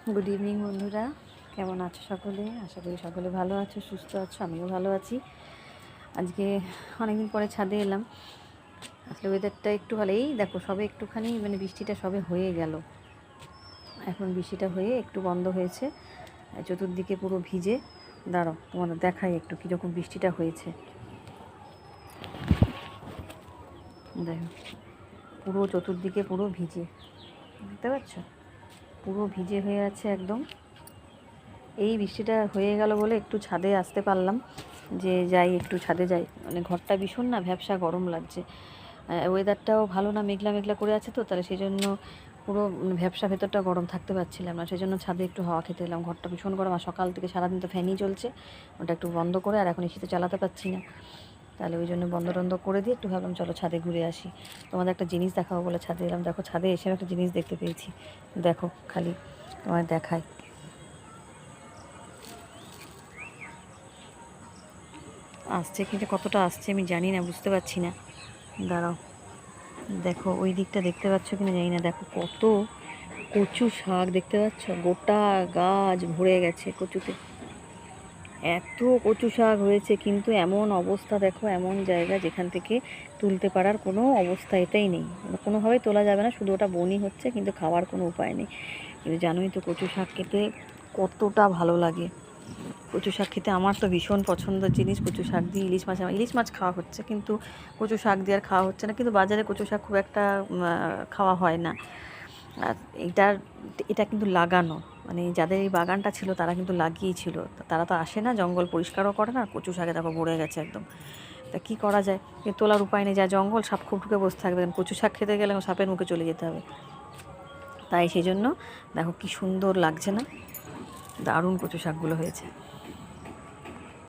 Good evening বন্ধুরা, কেমন আছো সকলে? আশা করি সকলে ভালো আছো, সুস্থ আছো। আমিও ভালো আছি। আজকে অনেকদিন পরে ছাদে এলাম। আসলে ওয়েদারটা একটু ভালো, এই দেখো সবে একটুখানি বৃষ্টিটা সবে হয়ে গেল। এখন বৃষ্টিটা হয়ে একটু বন্ধ হয়েছে, চতুর্দিকে পুরো ভিজে। দাঁড়াও তোমাদের দেখাই একটু কীরকম বৃষ্টিটা হয়েছে। দেখো পুরো চতুর্দিকে পুরো ভিজে, দেখতে পাচ্ছ? পুরো ভিজে হয়ে আছে একদম। এই বৃষ্টিটা হয়ে গেল বলে একটু ছাদে আসতে পারলাম, যে যাই একটু ছাদে যাই। ঘরটা ভীষণ না ভ্যাপসা গরম লাগছে। ওয়েদারটাও ভালো না, মেঘলা মেঘলা করে আছে তো, তাহলে সেই জন্য পুরো ভ্যাপসা ভেতরটা গরম, থাকতে পারছিলাম না। সেই জন্য ছাদে একটু হাওয়া খেতে এলাম। ঘরটা ভীষণ গরম, আর সকাল থেকে সারাদিন তো ফ্যানই চলছে, ওটা একটু বন্ধ করে, আর এখন এসিতে চালাতে পারছি না, তাহলে ওই জন্য বন্ধ টন্ধ করে দিয়ে একটু ভাবলাম চলো ছাদে ঘুরে আসি। তোমাদের একটা জিনিস দেখাবো বলে ছাদে এলাম। দেখো ছাদে এসে একটা জিনিস দেখতে পেয়েছি, দেখো খালি তোমায় দেখায়। আসছে কিন্তু কতটা আসছে আমি জানি না, বুঝতে পারছি না। দাঁড়াও, দেখো ওই দিকটা দেখতে পাচ্ছ কিনা জানি না। দেখো কত কচু শাক, দেখতে পাচ্ছ? গোটা গাছ ভরে গেছে কচুতে, এত কচু শাক হয়েছে। কিন্তু এমন অবস্থা দেখো, এমন জায়গা যেখান থেকে তুলতে পারার কোনো অবস্থা এটাই নেই, কোনোভাবেই তোলা যাবে না। শুধু ওটা বনি হচ্ছে, কিন্তু খাওয়ার কোনো উপায় নেই। কিন্তু জানোই তো কচু শাক খেতে কতটা ভালো লাগে। কচু শাক খেতে আমার তো ভীষণ পছন্দের জিনিস। কচু শাক দিয়ে ইলিশ মাছ খাওয়া হচ্ছে, কিন্তু কচু শাক দিয়ে আর খাওয়া হচ্ছে না। কিন্তু বাজারে কচু শাক খুব একটা খাওয়া হয় না। আর এটা কিন্তু লাগানো, যাদের এই বাগানটা ছিল তারা কিন্তু লাগিয়েছিল। তারা তো আসে না, জঙ্গল পরিষ্কারও করে না। কচু শাকে দেখো ভরে গেছে একদম। তা কী করা যায়? তোলার উপায় নেই, যা জঙ্গল, সাপ খুব ঢুকে বসে থাকবে। কচু শাক খেতে গেলে সাপের মুখে চলে যেতে হবে। তাই সেই জন্য দেখো কি সুন্দর লাগছে না, দারুণ কচু শাকগুলো হয়েছে।